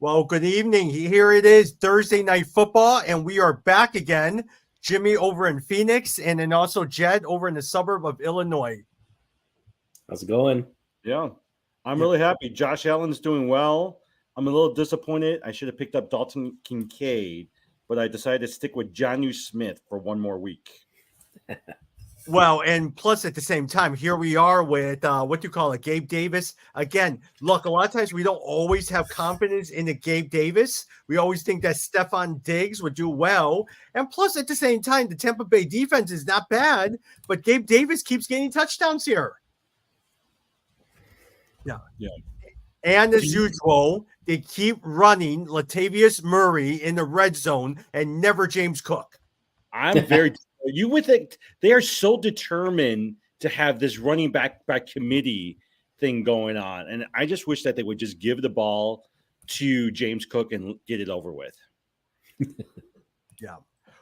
Well, good evening. Here it is, Thursday Night Football, and we are back again. Jimmy over in Phoenix, and then also Jed over in the suburb of Illinois. How's it going? Yeah, I'm really happy. Josh Allen's doing well. I'm a little disappointed. I should have picked up Dalton Kincaid, but I decided to stick with Jonnu Smith for one more week. Well, and plus at the same time, here we are with Gabe Davis. Again, look, a lot of times we don't always have confidence in the Gabe Davis. We always think that Stephon Diggs would do well. And plus, at the same time, the Tampa Bay defense is not bad, but Gabe Davis keeps getting touchdowns here. Yeah. And as usual, they keep running Latavius Murray in the red zone and never James Cook. I'm very you would think they are so determined to have this running back committee thing going on. And I just wish that they would just give the ball to James Cook and get it over with. Yeah.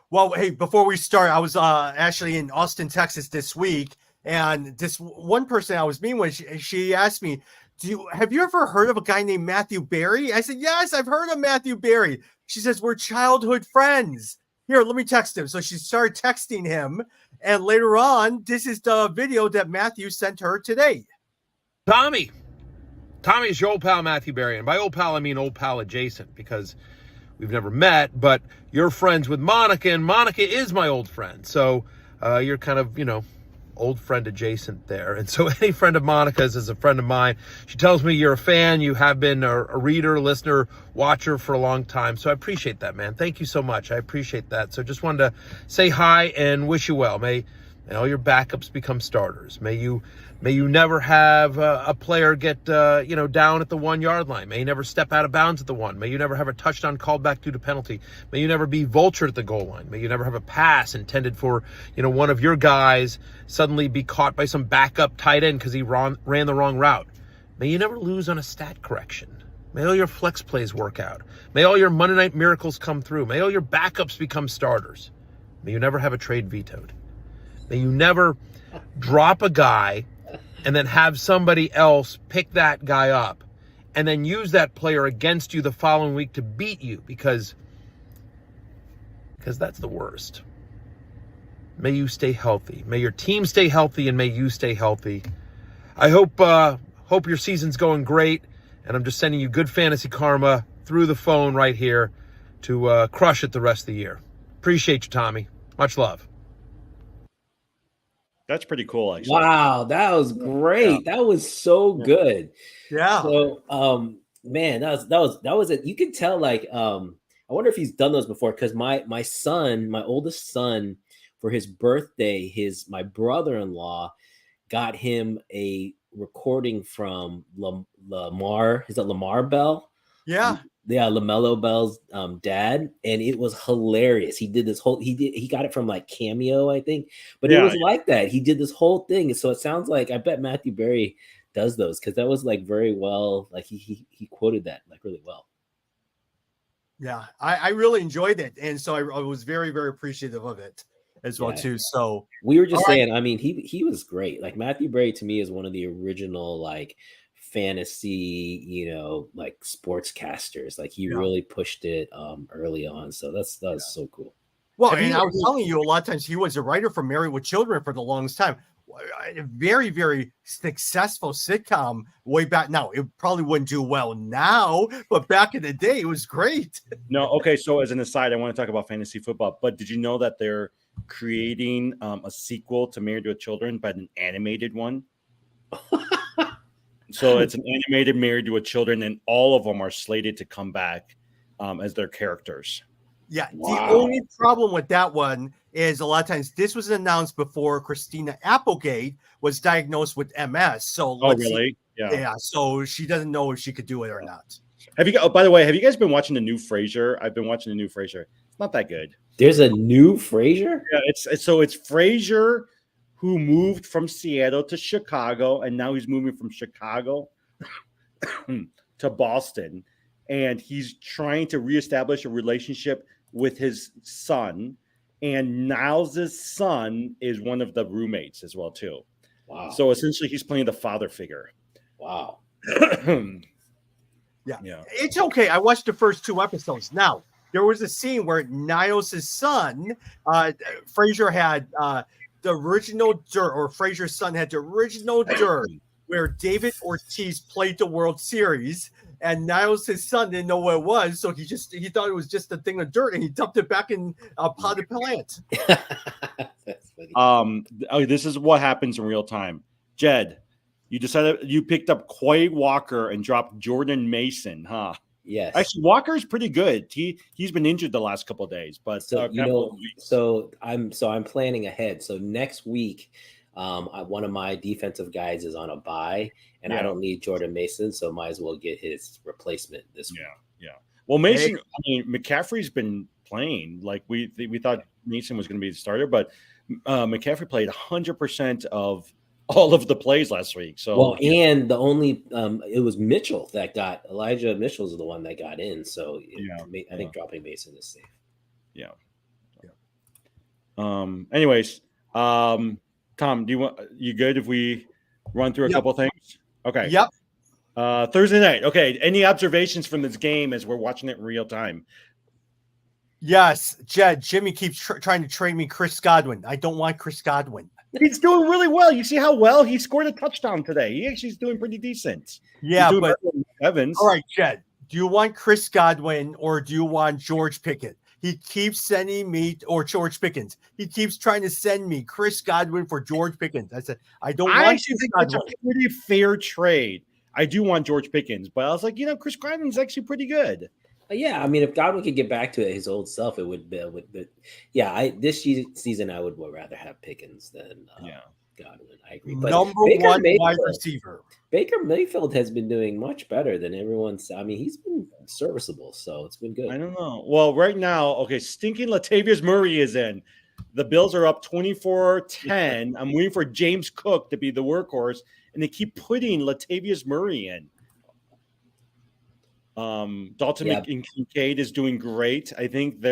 Well, hey, before we start, I was actually in Austin, Texas this week. And this one person I was meeting with, she asked me, have you ever heard of a guy named Matthew Berry? I said, yes, I've heard of Matthew Berry. She says, we're childhood friends. Here, let me text him. So she started texting him. And later on, this is the video that Matthew sent her today. Tommy is your old pal, Matthew Berry. And by old pal, I mean old pal adjacent, because we've never met, but you're friends with Monica, and Monica is my old friend. So you're kind of, old friend adjacent there. And so any friend of Monica's is a friend of mine. She tells me you're a fan. You have been a reader, listener, watcher for a long time. So I appreciate that, man. Thank you so much. I appreciate that. So just wanted to say hi and wish you well. May all your backups become starters. May you never have a player get down at the 1 yard line. May you never step out of bounds at the one. May you never have a touchdown called back due to penalty. May you never be vultured at the goal line. May you never have a pass intended for one of your guys suddenly be caught by some backup tight end because he ran the wrong route. May you never lose on a stat correction. May all your flex plays work out. May all your Monday night miracles come through. May all your backups become starters. May you never have a trade vetoed. May you never drop a guy and then have somebody else pick that guy up and then use that player against you the following week to beat you because that's the worst. May you stay healthy. May your team stay healthy, and may you stay healthy. I hope your season's going great, and I'm just sending you good fantasy karma through the phone right here to crush it the rest of the year. Appreciate you, Tommy. Much love. That's pretty cool, actually. Wow, that was great. Yeah. That was so good. Yeah. So, man, that was it. You can tell, I wonder if he's done those before, because my oldest son, for his birthday, my brother-in-law got him a recording from Lamar. Is that Lamar Bell? Yeah. Yeah, LaMelo Bell's dad, and it was hilarious. He did this whole he got it from Cameo, I think, but it was like that. He did this whole thing, so it sounds like, I bet Matthew Berry does those, because that was very well, he quoted that really well. Yeah, I really enjoyed it, and so I was very, very appreciative of it as well too. So we were just saying, I mean, he was great. Matthew Berry to me is one of the original fantasy, sportscasters. He really pushed it early on. So that's so cool. Well, and I was telling you, a lot of times he was a writer for Married with Children for the longest time. A very, very successful sitcom way back. Now, it probably wouldn't do well now, but back in the day, it was great. No, okay. So as an aside, I want to talk about fantasy football, but did you know that they're creating a sequel to Married with Children, but an animated one? So it's an animated Married with Children, and all of them are slated to come back as their characters. Yeah. Wow. The only problem with that one is a lot of times this was announced before Christina Applegate was diagnosed with MS. So really? Yeah. So she doesn't know if she could do it or not. By the way, have you guys been watching the new Frasier? I've been watching the new Frasier. It's not that good. There's a new Frasier? Yeah, it's Frasier, who moved from Seattle to Chicago, and now he's moving from Chicago to Boston, and he's trying to reestablish a relationship with his son, and Niles' son is one of the roommates as well too. Wow. So essentially he's playing the father figure. Wow. Yeah. Yeah. It's okay. I watched the first 2 episodes. Now, there was a scene where Niles' son, Frazier had the original dirt, or Frazier's son had the original dirt where David Ortiz played the World Series, and Niles, his son, didn't know what it was, so he thought it was just a thing of dirt, and he dumped it back in a potted plant. That's funny. This is what happens in real time. Jed, you decided you picked up Quay Walker and dropped Jordan Mason, huh? Yes. Actually, Walker's pretty good. He's been injured the last couple of days, but So I'm planning ahead. So next week, one of my defensive guys is on a bye, and I don't need Jordan Mason, so might as well get his replacement this week. Yeah. Well, Mason, I mean, McCaffrey's been playing like we thought Mason was going to be the starter, but McCaffrey played 100% of all of the plays last week. So and the only it was Mitchell that got Elijah Mitchell's the one that got in. So I think dropping Mason is safe. Yeah. Anyways, Tom, you good if we run through a couple things? Okay. Yep. Thursday night. Okay. Any observations from this game as we're watching it in real time? Yes, Jed. Jimmy keeps trying to trade me Chris Godwin. I don't want Chris Godwin. He's doing really well. You see how well he scored a touchdown today. He actually is doing pretty decent. Yeah, but Evans. All right, Jed. Do you want Chris Godwin or do you want George Pickett? He keeps sending me, or George Pickens. He keeps trying to send me Chris Godwin for George Pickens. I said, I actually think that's a pretty fair trade. I do want George Pickens, but I was like, Chris Godwin's actually pretty good. Yeah, I mean, if Godwin could get back to his old self, it would. This season I would rather have Pickens than Godwin. I agree. But number one wide receiver. Baker Mayfield has been doing much better than everyone's. I mean, he's been serviceable, so it's been good. I don't know. Well, right now, stinking Latavius Murray is in. The Bills are up 24-10. I'm waiting for James Cook to be the workhorse, and they keep putting Latavius Murray in. Dalton Kincaid is doing great. I think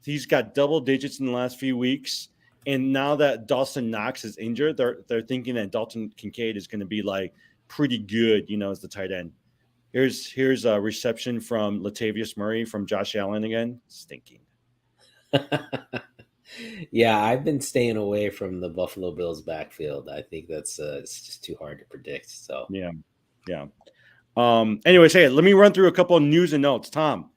he's got double digits in the last few weeks. And now that Dawson Knox is injured, they're thinking that Dalton Kincaid is going to be like pretty good, as the tight end. Here's a reception from Latavius Murray from Josh Allen again. Stinking. Yeah, I've been staying away from the Buffalo Bills backfield. I think that's it's just too hard to predict. So yeah. Anyways, hey, let me run through a couple of news and notes. Tom,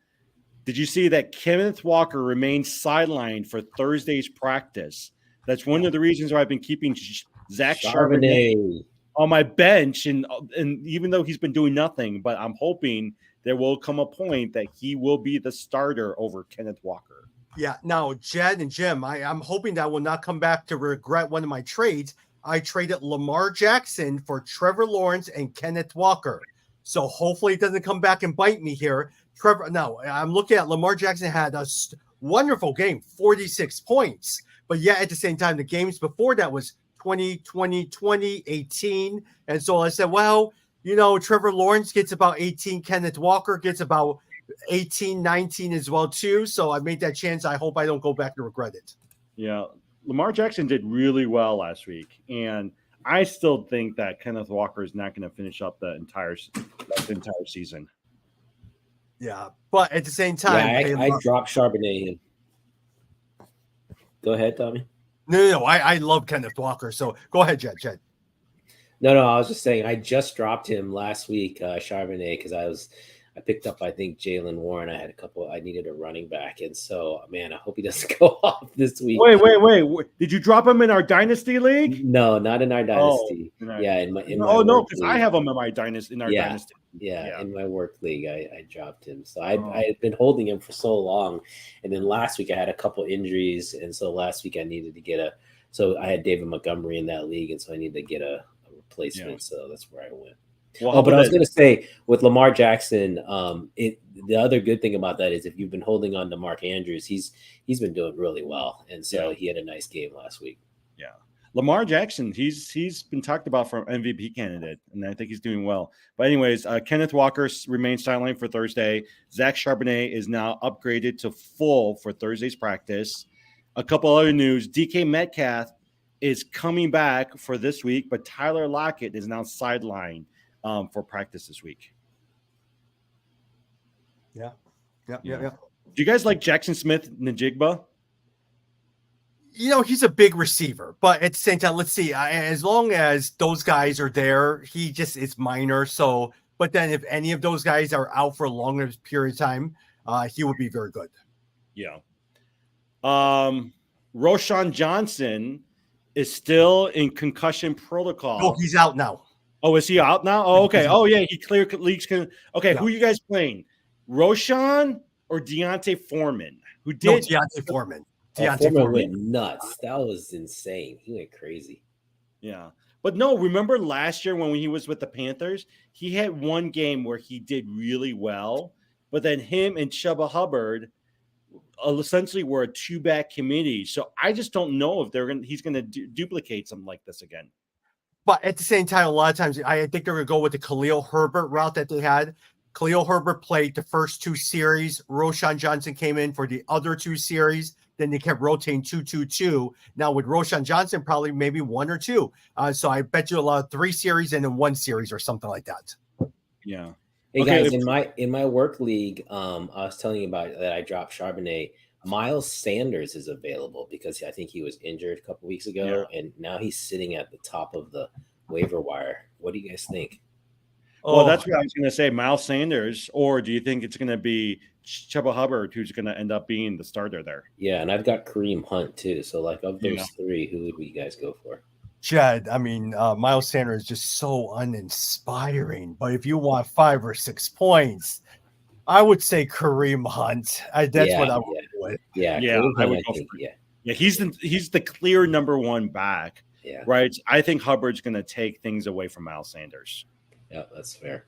did you see that Kenneth Walker remains sidelined for Thursday's practice? That's one of the reasons why I've been keeping Zach Charbonnet on my bench, and even though he's been doing nothing, but I'm hoping there will come a point that he will be the starter over Kenneth Walker. Yeah. Now, Jed and Jim, I'm hoping that I will not come back to regret one of my trades. I traded Lamar Jackson for Trevor Lawrence and Kenneth Walker. So hopefully it doesn't come back and bite me here. I'm looking at Lamar Jackson had a wonderful game, 46 points. But yet at the same time, the games before that was 20, 20, 20, 18. And so I said, well, Trevor Lawrence gets about 18. Kenneth Walker gets about 18, 19 as well, too. So I made that chance. I hope I don't go back and regret it. Yeah. Lamar Jackson did really well last week. And I still think that Kenneth Walker is not going to finish up the entire season. Yeah, but at the same time, I dropped Charbonnet in. Go ahead, Tommy. No, I love Kenneth Walker. So go ahead, Jed. No, I was just saying I just dropped him last week, Charbonnet, because I picked up, I think, Jaylen Warren. I needed a running back. And so, man, I hope he doesn't go off this week. Wait. Did you drop him in our Dynasty League? No, not in our Dynasty. Because I have him in my Dynasty. Dynasty. Yeah, in my work league, I dropped him. So I had been holding him for so long. And then last week I had a couple injuries. And so last week I needed to so I had David Montgomery in that league. And so I needed to get a replacement. Yeah. So that's where I went. Well, but I was going to say with Lamar Jackson, the other good thing about that is if you've been holding on to Mark Andrews, he's been doing really well, and so he had a nice game last week. Yeah, Lamar Jackson, he's been talked about for MVP candidate, and I think he's doing well. But anyways, Kenneth Walker remains sidelined for Thursday. Zach Charbonnet is now upgraded to full for Thursday's practice. A couple other news: DK Metcalf is coming back for this week, but Tyler Lockett is now sidelined for practice this week. Yeah. Yeah. Yeah. Do you guys like Jackson Smith Najigba? He's a big receiver, but at the same time, let's see. As long as those guys are there, he just is minor. So, but then if any of those guys are out for a longer period of time, he would be very good. Yeah. Roshan Johnson is still in concussion protocol. Oh, he's out now. Oh, is he out now? Oh, okay. He's out. Oh, yeah. He cleared leagues. Okay. Yeah. Who are you guys playing? Roshan or Deontay Foreman? Who No, did? Deontay Foreman. Foreman Foreman went nuts. That was insane. He went crazy. Yeah. But no, remember last year when he was with the Panthers, he had one game where he did really well, but then him and Chuba Hubbard essentially were a two-back committee. So I just don't know if he's going to duplicate something like this again. But at the same time, a lot of times I think they're going to go with the Khalil Herbert route that they had. Khalil Herbert played the first 2 series. Roshan Johnson came in for the other 2 series. Then they kept rotating 2-2-2. Now with Roshan Johnson, probably maybe 1 or 2. So I bet you a lot of 3 series and then 1 series or something like that. Yeah. Hey Okay, guys, in my work league, I was telling you about that I dropped Charbonnet. Miles Sanders is available because I think he was injured a couple weeks ago, and now he's sitting at the top of the waiver wire. What do you guys think? Well, that's what I was going to say, Miles Sanders, or do you think it's going to be Chuba Hubbard who's going to end up being the starter there? Yeah, and I've got Kareem Hunt too. So, like, of those 3, who would you guys go for? Jed, I mean, Miles Sanders is just so uninspiring. But if you want 5 or 6 points, I would say Kareem Hunt. That's what I would do with. Yeah, I would go for Yeah, he's the clear number 1 back. Yeah. Right. I think Hubbard's going to take things away from Miles Sanders. Yeah, that's fair.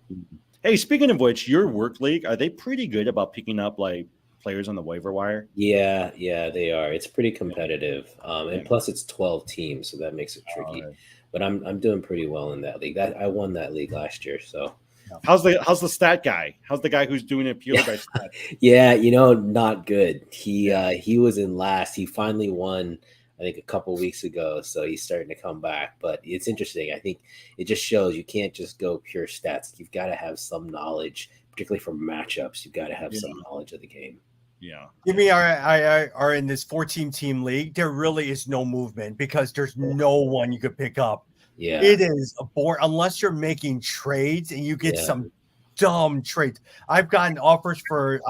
Hey, speaking of which, your work league, are they pretty good about picking up like players on the waiver wire? Yeah, they are. It's pretty competitive. And plus it's 12 teams, so that makes it tricky. But I'm doing pretty well in that league. I won that league last year, so how's the stat guy? How's the guy who's doing it purely by stat? Yeah, not good. He was in last. He finally won, I think, a couple weeks ago, so he's starting to come back. But it's interesting. I think it just shows you can't just go pure stats. You've got to have some knowledge, particularly for matchups. You've got to have some knowledge of the game. Yeah. Give me are in this 14-team league. There really is no movement because there's no one you could pick up. Yeah, it is a bore unless you're making trades and you get some dumb trades. I've gotten offers for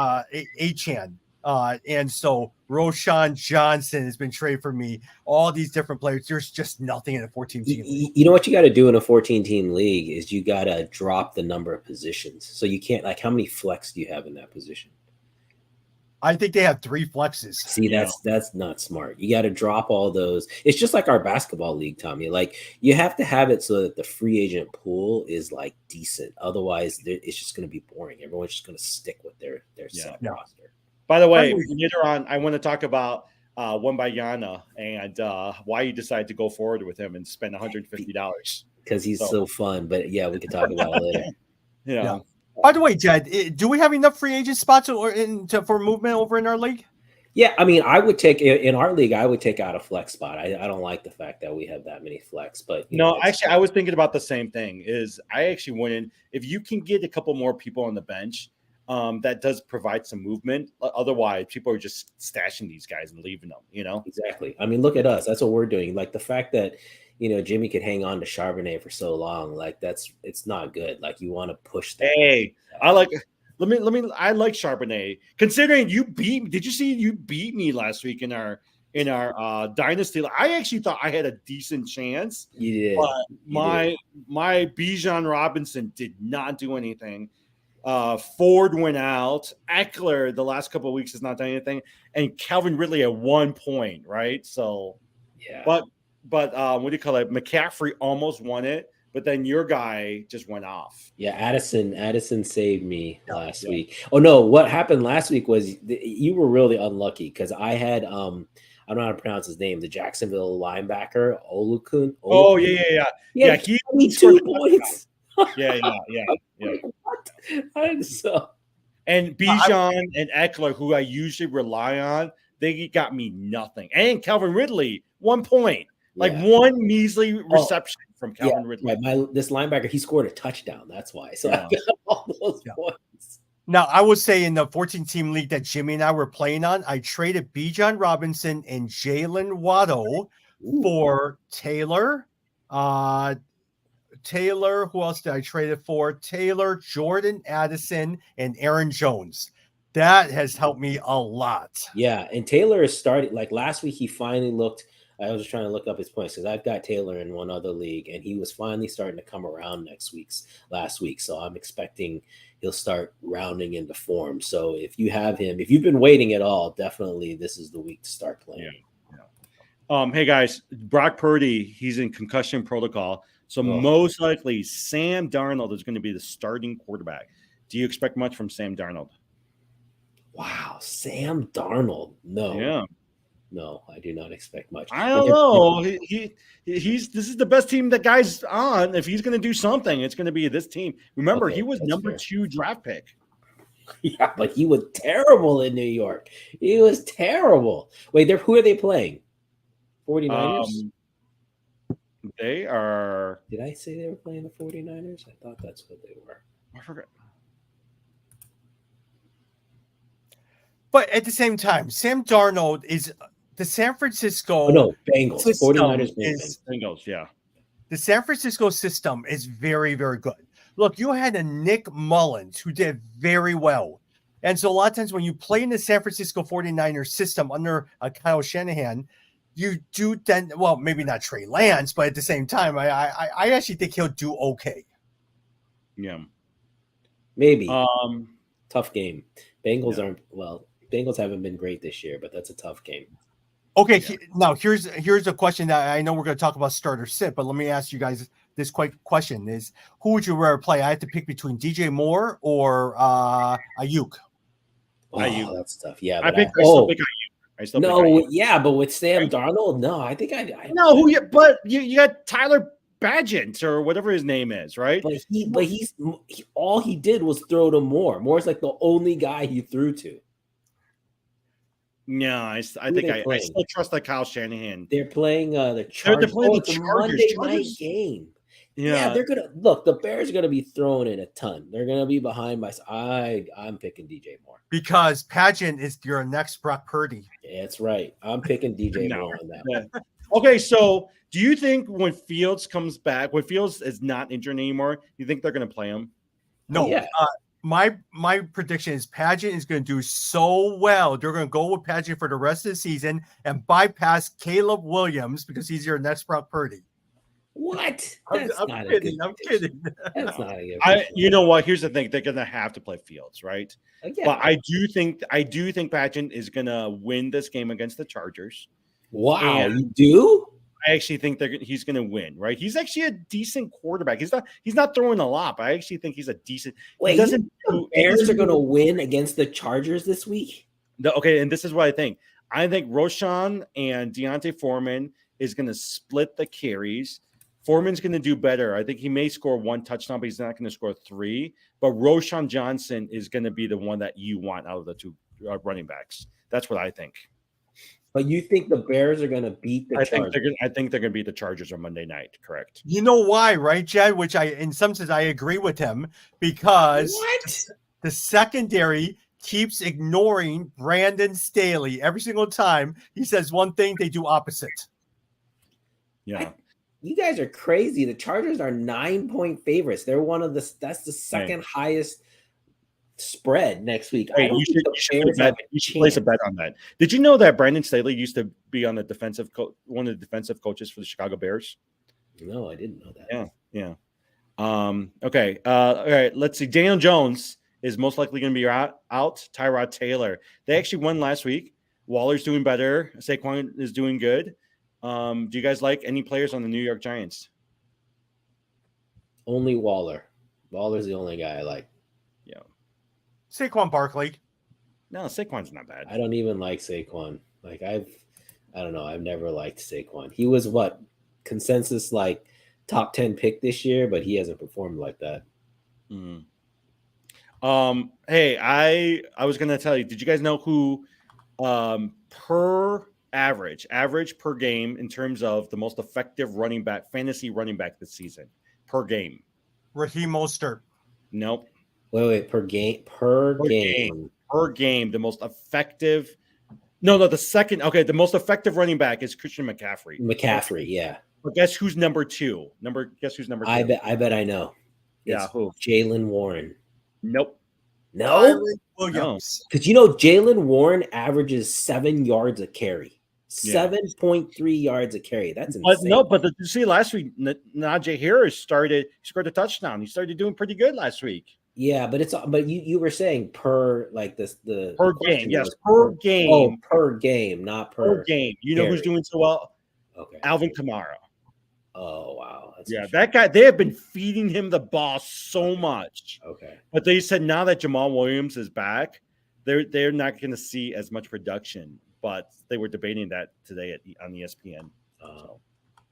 Achan. And so Roshan Johnson has been traded for me. All these different players. There's just nothing in a 14-team league. You know what you got to do in a 14-team league is you got to drop the number of positions. So you can't, like, how many flex do you have in that position? I think they have 3 flexes. See, that's not smart. You got to drop all those. It's just like our basketball league, Tommy. Like, you have to have it so that the free agent pool is like decent. Otherwise, it's just going to be boring. Everyone's just going to stick with their set roster. By the way, later on, I want to talk about Wembanyama and why you decided to go forward with him and spend $150. Because he's so fun. But yeah, we can talk about it later. Yeah. By the way, Jed, do we have enough free agent spots for movement over in our league? Yeah, I mean, I would take in our league. I would take out a flex spot. I don't like the fact that we have that many flex. But actually, I was thinking about the same thing. I actually went in if you can get a couple more people on the bench. That does provide some movement. Otherwise, people are just stashing these guys and leaving them. Exactly. I mean, look at us. That's what we're doing. Like the fact that Jimmy could hang on to Charbonnet for so long, like it's not good. Like you want to push that. Hey, I like Charbonnet. Considering did you see you beat me last week in our dynasty? I actually thought I had a decent chance. You did. But my Bijan Robinson did not do anything. Ford went out. Eckler the last couple of weeks has not done anything, and Calvin Ridley at 1 point, right? So, yeah. But what do you call it? McCaffrey almost won it, but then your guy just went off. Yeah, Addison saved me last week. Oh no, what happened last week was you were really unlucky because I had I don't know how to pronounce his name, the Jacksonville linebacker Olukun. Oh yeah. He 22 points. Yeah. So, and Bijan and Eckler, who I usually rely on, they got me nothing. And Calvin Ridley, 1 point. Like one measly reception from Calvin Ridley. Right. This linebacker, he scored a touchdown. That's why. So I got all those points. Now, I would say in the 14-team league that Jimmy and I were playing on, I traded Bijan Robinson and Jalen Waddle Ooh. for Taylor. Taylor, who else did I trade it for? Taylor, Jordan Addison, and Aaron Jones. That has helped me a lot. Yeah, and Taylor is starting. Like last week, he finally looked. I was just trying to look up his points because I've got Taylor in one other league, and he was finally starting to come around last week. So I'm expecting he'll start rounding into form. So if you have him, if you've been waiting at all, definitely this is the week to start playing. Hey guys, Brock Purdy, he's in concussion protocol. So most likely Sam Darnold is going to be the starting quarterback. Do you expect much from Sam Darnold? Wow, Sam Darnold. No. Yeah. No, I do not expect much. I don't know. He's this is the best team that guy's on. If he's going to do something, it's going to be this team. Remember, he was number 2 draft pick. Yeah, but he was terrible in New York. He was terrible. Wait, who are they playing? 49ers? They are. Did I say they were playing the 49ers? I thought that's what they were. I forgot. But at the same time, Sam Darnold is the San Francisco. Oh, no, Bengals. 49ers, Bengals, yeah. The San Francisco system is very, very good. Look, you had a Nick Mullins who did very well. And so a lot of times when you play in the San Francisco 49ers system under Kyle Shanahan, you do then, well, maybe not Trey Lance, but at the same time, I actually think he'll do okay. Yeah. Maybe. Tough game. Bengals haven't been great this year, but that's a tough game. Okay, now here's a question that I know we're going to talk about starter sit, but let me ask you guys this quick question: is who would you rather play? I have to pick between DJ Moore or Ayuk. Oh, that's tough. Yeah, I still pick Ayuk. Yeah, but with Sam Darnold, no, I think I no. But you got Tyler Badgett or whatever his name is, right? But he's all he did was throw to Moore. Moore's like the only guy he threw to. No, I think I still trust that Kyle Shanahan. They're playing the Chargers. They're playing the It's a Chargers. Monday night game. Yeah, they're gonna look. The Bears are gonna be throwing it a ton. They're gonna be behind by. I'm picking DJ Moore because Pageant is your next Brock Purdy. Yeah, that's right. I'm picking DJ Moore on that. Yeah. Okay, so do you think when Fields comes back, when Fields is not injured anymore, you think they're going to play him? No. Yeah. My prediction is Pageant is going to do so well. They're going to go with Pageant for the rest of the season and bypass Caleb Williams because he's your next Brock Purdy. What? I'm kidding. I'm kidding. That's not a good. You know what? Here's the thing: they're going to have to play Fields, right? Yeah. But I do think Pageant is going to win this game against the Chargers. Wow, and you do? I actually think he's going to win, right? He's actually a decent quarterback. He's not throwing a lot, but I actually think he's a decent. Wait, the Bears are going to win against the Chargers this week? Okay, and this is what I think. I think Roshan and Deontay Foreman is going to split the carries. Foreman's going to do better. I think he may score 1 touchdown, but he's not going to score 3. But Roshan Johnson is going to be the one that you want out of the 2 running backs. That's what I think. But you think the Bears are going to beat the Chargers? I think they're going to beat the Chargers on Monday night. Correct. You know why, right, Jed? Which in some sense, I agree with him because the secondary keeps ignoring Brandon Staley every single time he says one thing, they do opposite. Yeah. You guys are crazy. The Chargers are 9-point favorites. They're that's the second highest spread next week. Hey, you should place a bet on that. Did you know that Brandon Staley used to be on the one of the defensive coaches for the Chicago Bears? No, I didn't know that. Yeah. Okay. All right. Let's see. Daniel Jones is most likely going to be out. Tyrod Taylor. They actually won last week. Waller's doing better. Saquon is doing good. Do you guys like any players on the New York Giants? Only Waller. Waller's the only guy I like. Yeah. Saquon Barkley. No, Saquon's not bad. I don't even like Saquon. Like I don't know. I've never liked Saquon. He was consensus like top 10 pick this year, but he hasn't performed like that. Mm. Hey, I was gonna tell you. Did you guys know who per average per game in terms of the most effective fantasy running back this season per game? Raheem Mostert. Nope. Wait, per game. Per Per game. Per game, the most effective. No, the second. Okay, the most effective running back is Christian McCaffrey. McCaffrey, yeah. But guess who's number two? Guess who's number two? I bet I know. Yeah, It's who? Jalen Warren. Nope. No, Kyren Williams. because Jalen Warren averages 7 yards a carry. Yeah. 7.3 yards a carry. That's insane. But no, but did you see last week? Najee Harris scored a touchdown. He started doing pretty good last week. Yeah, but you were saying per like this the Per question game, yes, was per game. Oh, per game, not Per game. You know who's carry. doing so well? Okay. Alvin Kamara. Oh wow. That's Yeah, that guy. They have been feeding him the ball so much. okay. But they said now that Jamal Williams is back, they're not going to see as much production. But they were debating that today on ESPN. So,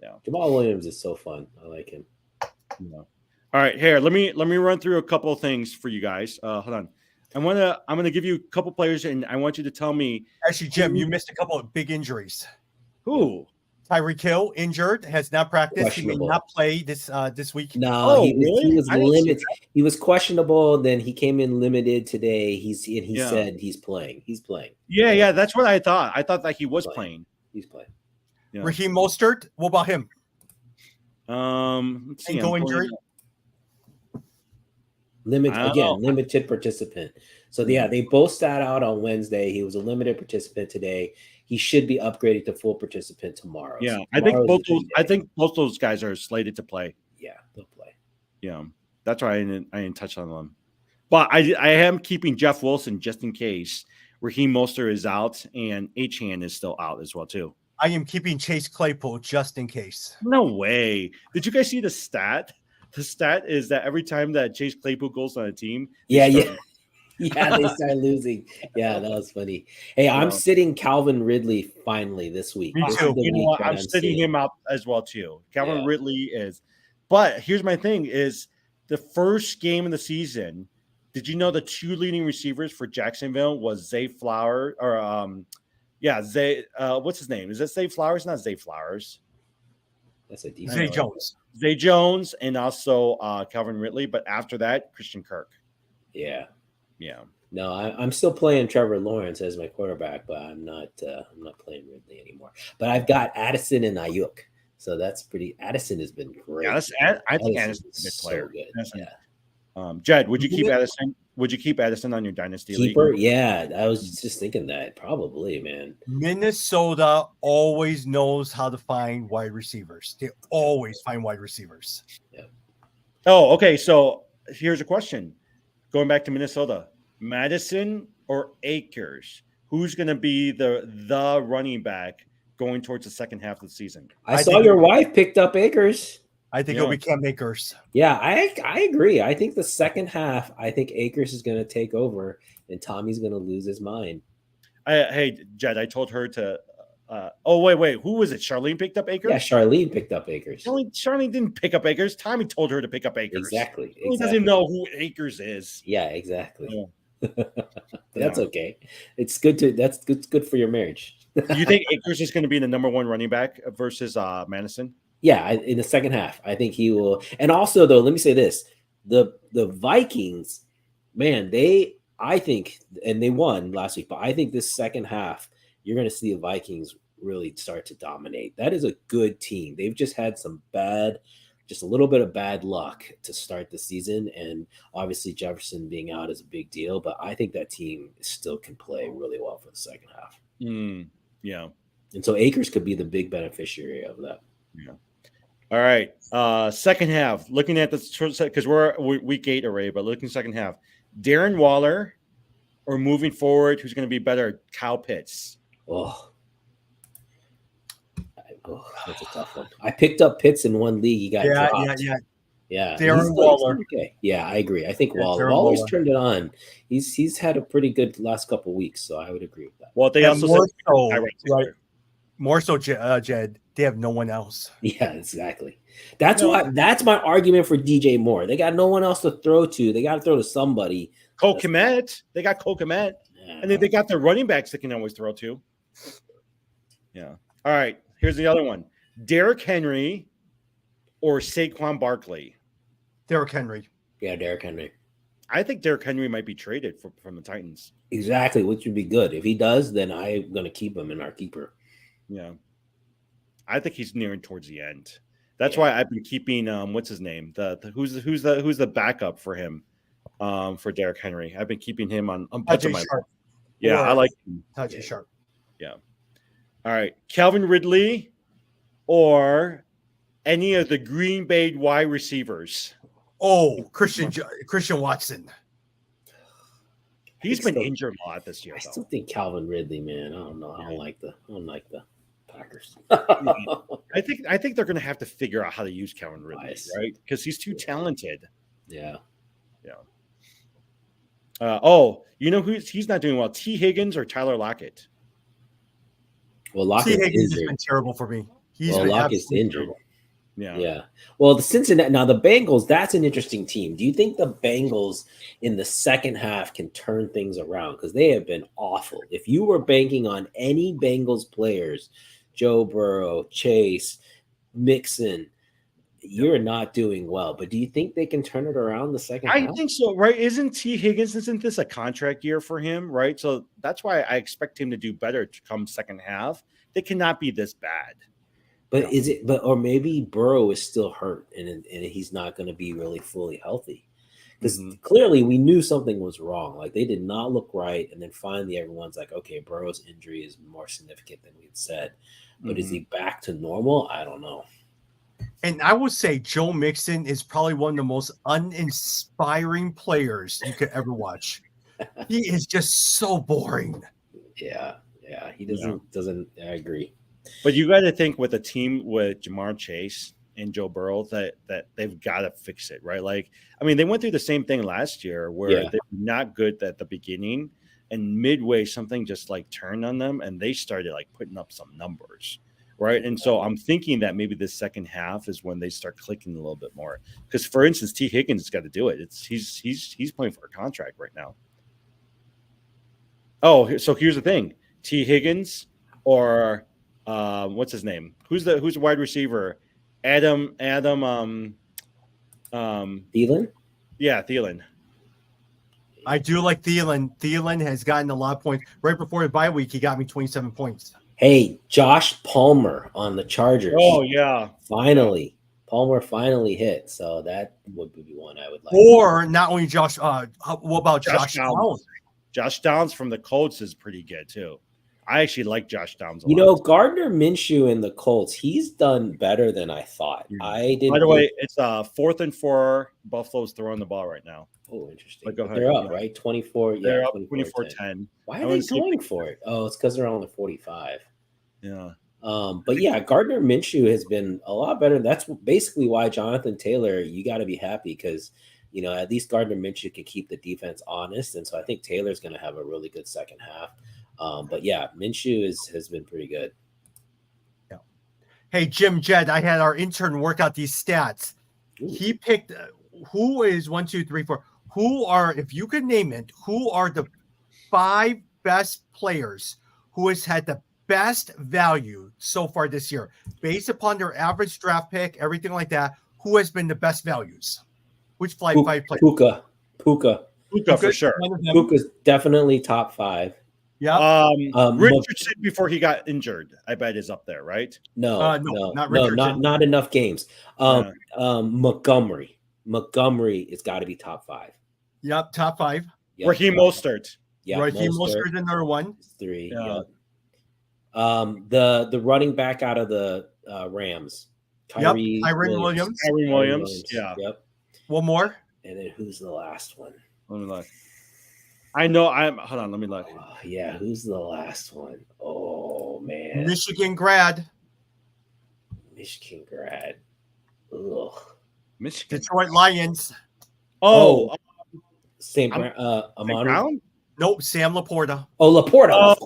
yeah. Jamal Williams is so fun. I like him. Yeah. All right, here. Let me run through a couple of things for you guys. Hold on. I'm gonna give you a couple players, and I want you to tell me Actually, Jim, you missed a couple of big injuries. who. Tyreek Hill injured, has not practiced. He may Questionable. not play this week. No, Oh, he really? was I didn't see limited. He was questionable. Then he came in limited today. He Yeah. said he's playing. He's playing. Yeah, that's what I thought. I thought that he was playing. He's playing. Yeah. Raheem Mostert, what about him? Let's see. Ankle I'm pulling injury? it up. I don't know. Limited participant. So yeah, they both sat out on Wednesday. He was a limited participant today. He should be upgraded to full participant tomorrow. Yeah, So I think tomorrow's both the those. big I day. think both those guys are slated to play. Yeah, they'll play. Yeah, that's why I didn't touch on them. But I am keeping Jeff Wilson just in case Raheem Mostert is out and Achane is still out as well too. I am keeping Chase Claypool just in case. No way. Did you guys see the stat? The stat is that every time that Chase Claypool goes on a team, they Yeah, start- yeah. Yeah, they start losing. Yeah, that was funny. Hey, I'm Yeah. sitting Calvin Ridley finally this week. Me This too. is the You know week what? that I'm sitting sitting. him out as well too. Calvin Yeah. Ridley is, but here's my thing: is the first game of the season. Did you know the two leading receivers for Jacksonville was Zay Flowers or Zay? What's his name? Is it Zay Flowers? Not Zay Flowers. That's a decent. Zay one. Jones. Zay Jones and also Calvin Ridley. But after that, Christian Kirk. Yeah. Yeah. No, I'm still playing Trevor Lawrence as my quarterback, but I'm not playing Ridley anymore. But I've got Addison and Ayuk, so that's pretty. Addison has been great. I think Addison's Addison's a good so player. good. Addison. Yeah. Jed, would you You keep know- Addison? Would you keep Addison on your dynasty Keeper, league? yeah. I was just thinking that probably, man. Minnesota always knows how to find wide receivers. They always find wide receivers. Oh, okay. So here's a question. Going back to Minnesota, Madison or Akers? Who's going to be the running back going towards the second half of the season? I saw think- your wife picked up Akers. I think Yeah. it'll be Cam Akers. Yeah, I agree. I think the second half, I think Akers is going to take over, and Tommy's going to lose his mind. Hey, Jed, I told her to. Wait. Who was it? Charlene picked up Akers? Yeah, Charlene picked up Akers. Charlene didn't pick up Akers. Tommy told her to pick up Akers. Exactly. He doesn't know who Akers is. Yeah, exactly. Yeah. But that's Yeah. okay. It's good to that's good for your marriage. Do you think Akers is going to be the number one running back versus Madison? Yeah, in the second half, I think he will. And also, though, let me say this: the Vikings, man, I think, and they won last week, but I think this second half, you're going to see the Vikings really start to dominate. That is a good team. They've just had just a little bit of bad luck to start the season, and obviously Jefferson being out is a big deal. But I think that team still can play really well for the second half, Yeah. and so Akers could be the big beneficiary of that. All right. Second half. Looking at this because we're week 8 already, but looking second half. Darren Waller or moving forward, who's going to be better? Kyle Pitts. That's a tough one. I picked up Pitts in one league. He got dropped. Yeah. Darren He's Waller. Okay. Yeah, I agree. I think Yeah, Darren Waller's Waller. turned it on. He's had a pretty good last couple weeks, so I would agree with that. Well, they And also more said so, Tyrod right? Taylor. More so, Jed, they have no one else. Yeah, exactly. That's my argument for DJ Moore. They got no one else to throw to. They got to throw to somebody. Cole Kmet. They got Cole Kmet. And then they got their running backs that can always throw to. Yeah. All right. Here's the other one. Derrick Henry or Saquon Barkley. Derrick Henry. Yeah, Derrick Henry. I think Derrick Henry might be traded from the Titans. Exactly, which would be good. If he does, then I'm going to keep him in our keeper. Yeah, I think he's nearing towards the end. That's why I've been keeping what's his name? Who's the backup for him? For Derrick Henry, I've been keeping him on Tajay Sharp. Yeah, I like him. Tajay Sharp. Yeah. All right, Calvin Ridley, or any of the Green Bay wide receivers. Oh, Christian Watson. He's been injured a lot this year. I Though. still think Calvin Ridley, man. I don't know. I don't like the Packers. I think they're going to have to figure out how to use Calvin Ridley, right? Because he's too talented. Yeah. You know he's not doing well? T. Higgins or Tyler Lockett? Well, Lockett's T. Higgins injured. has been terrible for me. Lockett's injured. Terrible. Yeah. Well, the Bengals, that's an interesting team. Do you think the Bengals in the second half can turn things around? Because they have been awful. If you were banking on any Bengals players, Joe Burrow, Chase, Mixon, you're not doing well. But do you think they can turn it around the second half? I think so, right? Isn't this a contract year for him, right? So that's why I expect him to do better to come second half. They cannot be this bad. But or maybe Burrow is still hurt and he's not going to be really fully healthy. Because clearly we knew something was wrong. Like they did not look right. And then finally everyone's like, okay, Burrow's injury is more significant than we had said. But is he back to normal? I don't know. And I would say Joe Mixon is probably one of the most uninspiring players you could ever watch. He is just so boring. Yeah. He doesn't. I agree. But you got to think with a team with Jamar Chase and Joe Burrow that they've got to fix it, right? Like, I mean, they went through the same thing last year where they were not good at the beginning, and midway something just like turned on them, and they started like putting up some numbers, right? And so I'm thinking that maybe the second half is when they start clicking a little bit more. Because, for instance, T. Higgins has got to do it. He's playing for a contract right now. Oh, so here's the thing: T. Higgins or what's his name? Who's the wide receiver? Adam Thielen? Yeah, Thielen. I do like Thielen. Thielen has gotten a lot of points. Right before the bye week, he got me 27 points. Hey, Josh Palmer on the Chargers. Oh, yeah. Finally. Palmer finally hit. So that would be one I would like. Or not only Josh, what about Josh Downs? Josh Downs from the Colts is pretty good, too. I actually like Josh Downs a lot. You know, Gardner Minshew in the Colts, he's done better than I thought. I didn't. By the way, it's 4th and 4. Buffalo's throwing the ball right now. Oh, interesting. But go ahead. They're up, right? 24. They're up 24-10. Why are they going for it? Oh, it's because they're on the 45. Yeah. But yeah, Gardner Minshew has been a lot better. That's basically why Jonathan Taylor, you got to be happy because, you know, at least Gardner Minshew can keep the defense honest. And so I think Taylor's going to have a really good second half. But yeah, Minshew has been pretty good. Yeah. Hey, Jim Jed, I had our intern work out these stats. Ooh. He picked who is 1, 2, 3, 4. Who are, if you could name it, who are the 5 best players who has had the best value so far this year, based upon their average draft pick, everything like that? Who has been the best values? Which 5 players? Puka for sure. Puka's definitely top 5. Yeah. Richardson before he got injured, I bet is up there, right? No, not Richardson. not enough games. Montgomery has got to be top 5. Yep, top 5. Yep. Raheem Mostert. Yeah, Raheem Mostert, another one. 3. Yeah. The running back out of the Rams, Kyren Williams. Yeah. Yep. One more. And then who's the last one? Let me look. I know. Hold on. Let me look. Oh, yeah, who's the last one? Oh man, Michigan grad. Ugh. Michigan. Detroit Lions. Oh, St. Amon Brown. Nope, Sam Laporta. Oh, Laporta, of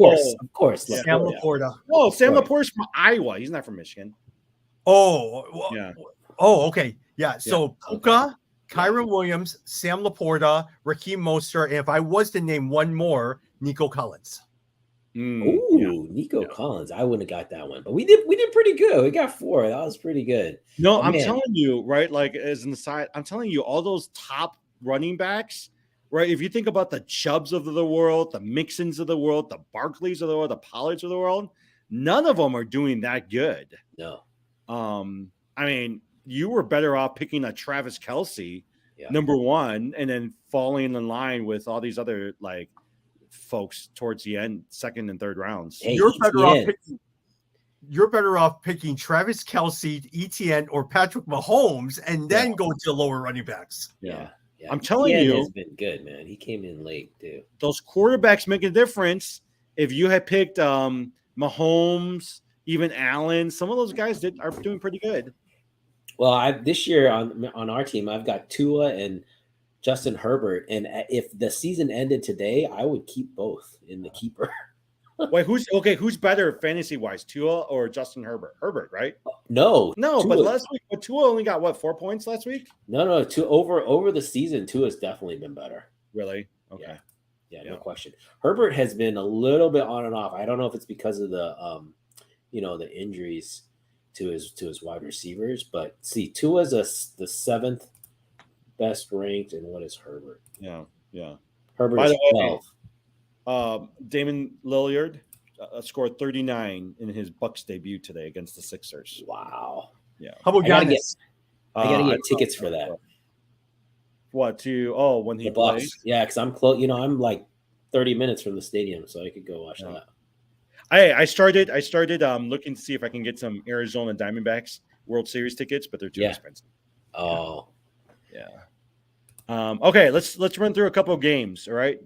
course. Yeah. Sam Laporta. Oh, Sam Laporta's from Iowa. He's not from Michigan. Oh, well, yeah. Oh, okay. Yeah. So Puka, Kyren Williams, Sam Laporta, Raheem Mostert, and if I was to name one more, Nico Collins. Nico Collins. I wouldn't have got that one, but we did pretty good. We got 4. That was pretty good. No, I'm telling you, right? Like as an aside, I'm telling you, all those top running backs right? If you think about the Chubbs of the world, the Mixons of the world, the Barkleys of the world, the Pollards of the world, none of them are doing that good. No. I mean, you were better off picking a Travis Kelce, Yeah. number one, and then falling in line with all these other like folks towards the end, second and third rounds. Hey, You're better off ETN. picking. You're better off picking Travis Kelce, ETN, or Patrick Mahomes, and then go to lower running backs. Yeah. I'm telling ETN you, has been good, man. He came in late too. those quarterbacks make a difference. If you had picked Mahomes, even Allen, some of those guys are doing pretty good. Well, this year on our team, I've got Tua and Justin Herbert, and if the season ended today, I would keep both in the keeper. Wait, who's better fantasy wise, Tua or Justin Herbert? Herbert, right? No, No, Tua. but last week, Tua only got what, 4 points last week? No. Over the season, Tua's definitely been better. Really? Okay. Yeah, no question. Herbert has been a little bit on and off. I don't know if it's because of the the injuries to his wide receivers, but see, Tua's the 7th best ranked, and what is Herbert? Yeah. Herbert By is the way, 12. Damon Lillard scored 39 in his Bucks debut today against the Sixers. Wow. Yeah. How about I gotta Giannis? I gotta get tickets for that. What when he The Bucks. plays? Yeah, because I'm close. I'm like 30 minutes from the stadium, so I could go watch that. I started looking to see if I can get some Arizona Diamondbacks World Series tickets, but they're too expensive. Oh. Yeah. Okay, let's run through a couple of games. All right.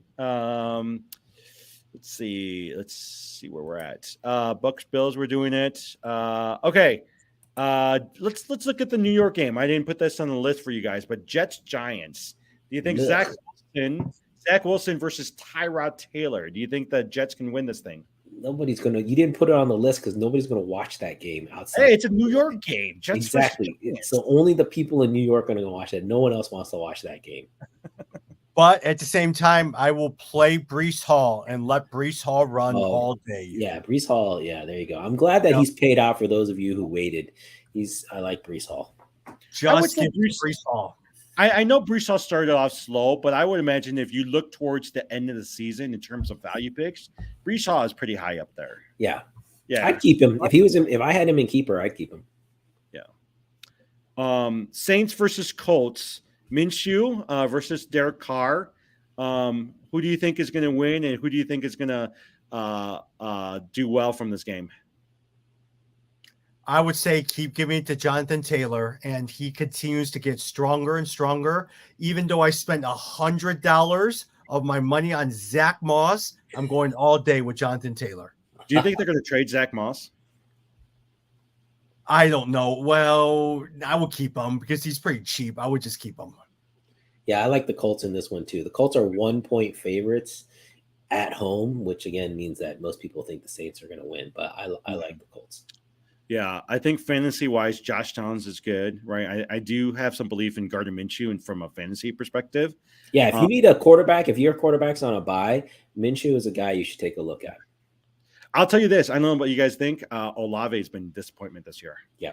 Let's see where we're at. Bucks Bills, we're doing it. Okay. Let's look at the New York game. I didn't put this on the list for you guys, but Jets Giants. Do you think Zach Wilson versus Tyrod Taylor? Do you think the Jets can win this thing? Nobody's gonna. You didn't put it on the list because nobody's gonna watch that game outside. Hey, it's a New York game. Jets exactly. So only the people in New York are gonna go watch it. No one else wants to watch that game. But at the same time, I will play Breece Hall and let Breece Hall run all day. Yeah, Breece Hall. Yeah, there you go. I'm glad that he's paid out for those of you who waited. I like Breece Hall. Just give Breece Hall. I know Breece Hall started off slow, but I would imagine if you look towards the end of the season in terms of value picks, Breece Hall is pretty high up there. Yeah. Yeah. I'd keep him. If I had him in keeper, I'd keep him. Yeah. Saints versus Colts. Minshew versus Derek Carr. Who do you think is going to win, and who do you think is going to do well from this game? I would say keep giving it to Jonathan Taylor, and he continues to get stronger and stronger. Even though I spent $100 of my money on Zach Moss, I'm going all day with Jonathan Taylor. Do you think they're going to trade Zach Moss? I don't know. Well, I will keep him because he's pretty cheap. I would just keep him. Yeah, I like the Colts in this one too. The Colts are 1-point favorites at home, which again means that most people think the Saints are going to win. But I like the Colts. Yeah, I think fantasy-wise, Josh Downs is good, right? I do have some belief in Gardner Minshew and from a fantasy perspective. Yeah, if you need a quarterback, if your quarterback's on a bye, Minshew is a guy you should take a look at. I'll tell you this. I don't know what you guys think. Olave has been a disappointment this year. Yeah.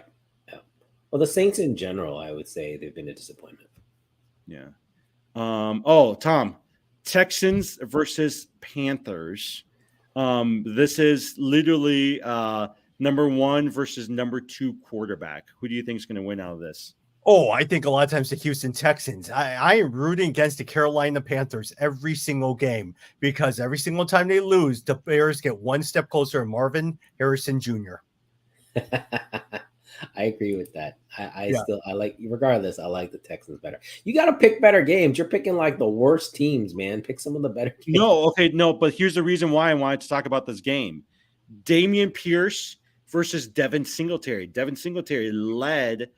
Well, the Saints in general, I would say they've been a disappointment. Yeah. Tom, Texans versus Panthers. This is literally number 1 versus number 2 quarterback. Who do you think is going to win out of this? Oh, I think a lot of times the Houston Texans. I am rooting against the Carolina Panthers every single game because every single time they lose, the Bears get one step closer to Marvin Harrison Jr. I agree with that. I like, regardless, I like the Texans better. You got to pick better games. You're picking like the worst teams, man. Pick some of the better games. No, but here's the reason why I wanted to talk about this game. Dameon Pierce versus Devin Singletary. Devin Singletary led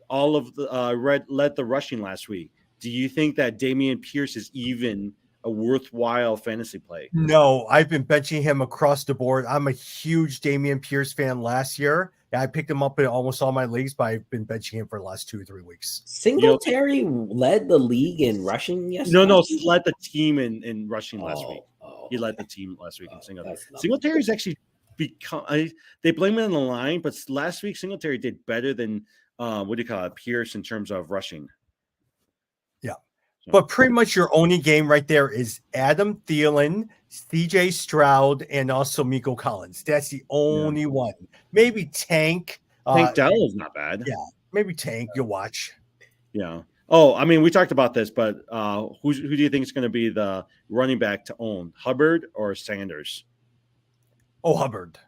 all of the led the rushing last week. Do you think that Dameon Pierce is even a worthwhile fantasy play? No, I've been benching him across the board. I'm a huge Dameon Pierce fan last year. I picked him up in almost all my leagues, but I've been benching him for the last 2 or 3 weeks. Singletary led the league in rushing yesterday? No, led the team in rushing last week. He led the team last week in Singletary. Singletary's actually become they blame it on the line, but last week Singletary did better than Pierce in terms of rushing. Yeah. But pretty much your only game right there is Adam Thielen, CJ Stroud, and also Miko Collins. That's the only one. Maybe Tank. Tank Dell is not bad. Yeah, maybe Tank. You'll watch. Yeah. Oh, I mean, we talked about this, but who do you think is going to be the running back to own, Hubbard or Sanders? Oh, Hubbard.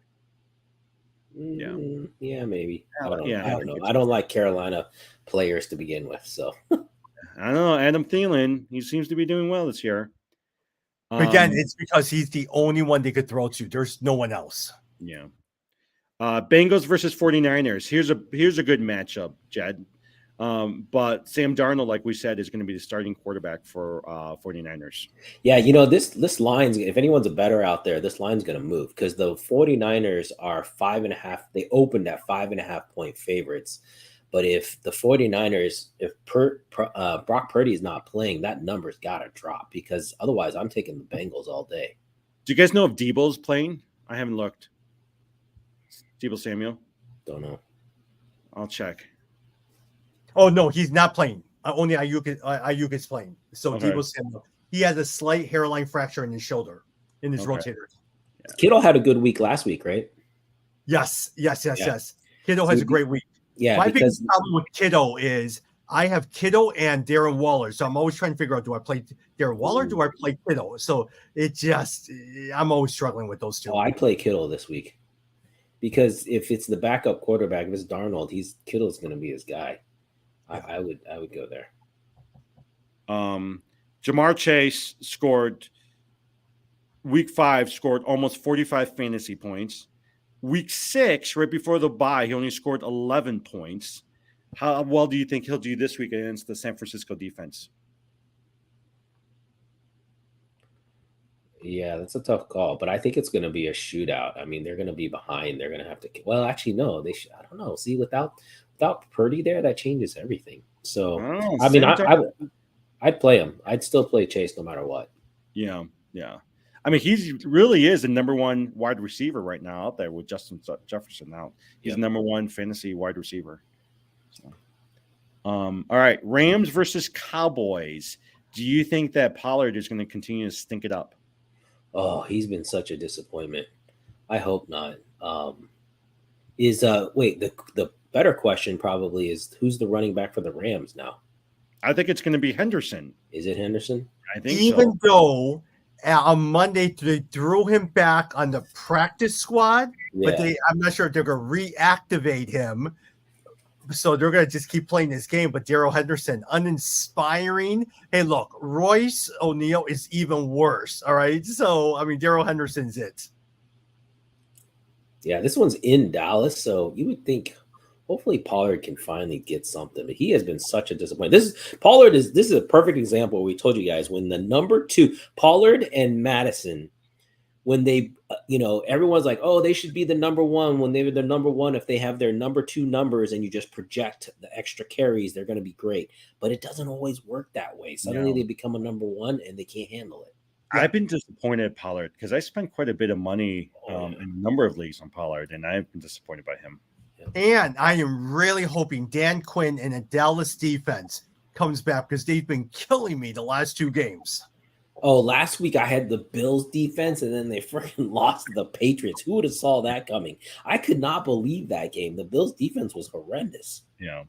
Yeah. Yeah, maybe. I don't Yeah. know. I don't like Carolina players to begin with, so I don't know. Adam Thielen, he seems to be doing well this year. Again, it's because he's the only one they could throw to. There's no one else. Yeah. Bengals versus 49ers. Here's a good matchup, Jed. But Sam Darnold, like we said, is going to be the starting quarterback for 49ers. yeah, this line's, if anyone's a better out there, this line's going to move because the 49ers are 5.5. They opened at 5.5 point favorites. But if the 49ers, if Brock Purdy is not playing, that number's got to drop because otherwise I'm taking the Bengals all day. Do you guys know if Debo's playing? I haven't looked. Debo Samuel? Don't know. I'll check. Oh, no, he's not playing. Only Ayuk is playing. So Okay. Debo Samuel. He has a slight hairline fracture in his shoulder, in his Okay. rotator. Kittle had a good week last week, right? Yes. Yeah. Kiddo has a great week. Yeah, My because biggest problem with Kiddo is I have Kiddo and Darren Waller. So I'm always trying to figure out, do I play Darren Waller? Do I play Kiddo? So I'm always struggling with those two. I play Kittle this week because if it's the backup quarterback, if it's Darnold, Kittle's going to be his guy. I would go there. Jamar Chase scored week 5, scored almost 45 fantasy points. Week 6, right before the bye, he only scored 11 points. How well do you think he'll do this week against the San Francisco defense? Yeah, that's a tough call, but I think it's going to be a shootout. I mean, they're going to be behind. They're going to have to. Well, actually, no. I don't know. See, without Purdy there, that changes everything. So, I mean, I'd play him. I'd still play Chase no matter what. Yeah. I mean, he really is the number one wide receiver right now out there with Justin Jefferson. Now he's the number one fantasy wide receiver. So, all right, Rams versus Cowboys. Do you think that Pollard is going to continue to stink it up? Oh, he's been such a disappointment. I hope not. The better question probably is who's the running back for the Rams now? I think it's going to be Henderson. Is it Henderson? I think Even so. though on Monday they threw him back on the practice squad, but I'm not sure if they're going to reactivate him. So they're going to just keep playing this game. But Darrell Henderson, uninspiring. Hey, look, Royce O'Neal is even worse. All right. So, I mean, Darrell Henderson's it. Yeah, this one's in Dallas. So you would think hopefully Pollard can finally get something. But he has been such a disappointment. This is a perfect example. We told you guys when the number 2, Pollard and Madison, when they, everyone's like, oh, they should be the number 1 when they were the number 1. If they have their number 2 numbers and you just project the extra carries, they're going to be great. But it doesn't always work that way. Suddenly they become a number 1 and they can't handle it. I've been disappointed at Pollard because I spent quite a bit of money in a number of leagues on Pollard, and I've been disappointed by him. And I am really hoping Dan Quinn and the Dallas defense comes back because they've been killing me the last 2 games. Oh, last week I had the Bills defense and then they freaking lost to the Patriots. Who would have saw that coming? I could not believe that game. The Bills defense was horrendous. Yeah.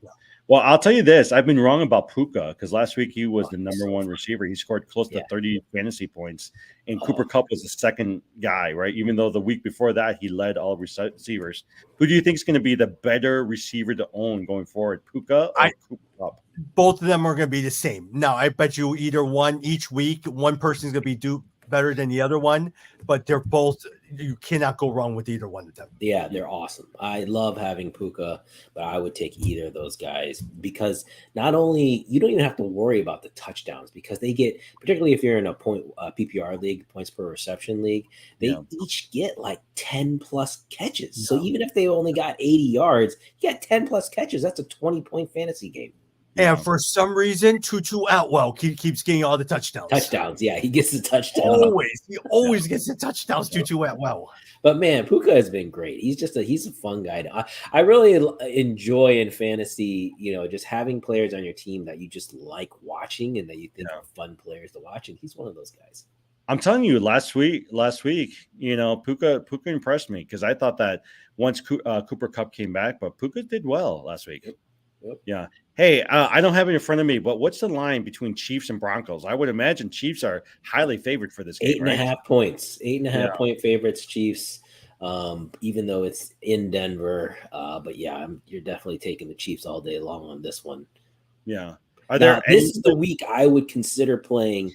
Well, I'll tell you this. I've been wrong about Puka because last week he was the number 1 receiver. He scored close to 30 fantasy points. And Cooper Kupp was the second guy, right? Even though the week before that, he led all receivers. Who do you think is going to be the better receiver to own going forward, Puka or Cooper Kupp? Both of them are going to be the same. Now, I bet you either one each week, one person's going to be better than the other one, but they're both, you cannot go wrong with either one of them. Yeah, they're awesome. I love having Puka, but I would take either of those guys because not only you don't even have to worry about the touchdowns because they get, particularly if you're in a PPR league, points per reception league, they each get like 10 plus catches. So even if they only got 80 yards, you got 10 plus catches. That's a 20-point fantasy game. And for some reason, Tutu Atwell keeps getting all the touchdowns. Touchdowns, yeah, he gets the touchdown. He always gets the touchdowns. Tutu Atwell. But man, Puka has been great. He's a fun guy. I really enjoy in fantasy, just having players on your team that you just like watching and that you think are fun players to watch. And he's one of those guys. I'm telling you, last week, Puka impressed me because I thought that once Cooper Kupp came back, but Puka did well last week. Yep. Yeah. Hey, I don't have it in front of me, but what's the line between Chiefs and Broncos? I would imagine Chiefs are highly favored for this game. 8.5 points. 8.5 point favorites, Chiefs. Even though it's in Denver, but yeah, you're definitely taking the Chiefs all day long on this one. Yeah. This is the week I would consider playing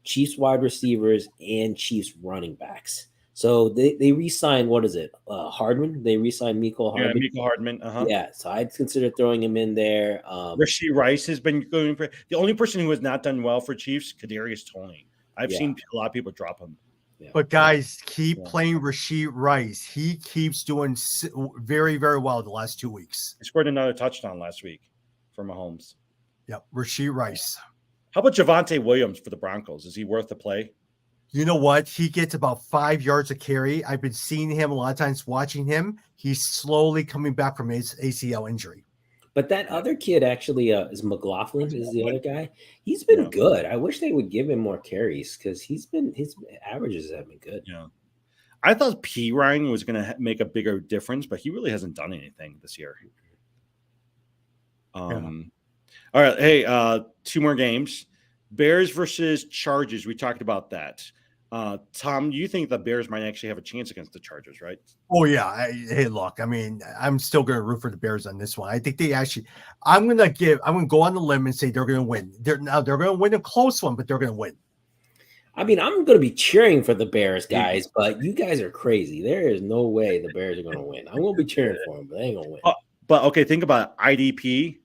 Chiefs wide receivers and Chiefs running backs. So they re-signed, what is it? Hardman? They re-signed Mecole Hardman. Yeah, Mecole Hardman. Uh-huh. Yeah, so I'd consider throwing him in there. Rashee Rice has been going for the only person who has not done well for Chiefs, Kadarius Toney. I've seen a lot of people drop him. Yeah. But guys, keep playing Rashee Rice. He keeps doing very, very well the last 2 weeks. He scored another touchdown last week for Mahomes. Yep, Rashee Rice. How about Javonte Williams for the Broncos? Is he worth the play? You know what? He gets about 5 yards a carry. I've been seeing him a lot of times, watching him. He's slowly coming back from his ACL injury. But that other kid actually is McLaughlin is the other guy. He's been good. I wish they would give him more carries because his averages have been good. Yeah. I thought P. Ryan was going to make a bigger difference, but he really hasn't done anything this year. All right. Hey, 2 more games. Bears versus Chargers. We talked about that. Tom, you think the Bears might actually have a chance against the Chargers, right? Oh, yeah. Hey, look, I mean, I'm still going to root for the Bears on this one. I think I'm going to go on the limb and say they're going to win. They're going to win a close one, but they're going to win. I mean, I'm going to be cheering for the Bears, guys, but you guys are crazy. There is no way the Bears are going to win. I'm going to be cheering for them, but they ain't going to win. But okay, think about IDP.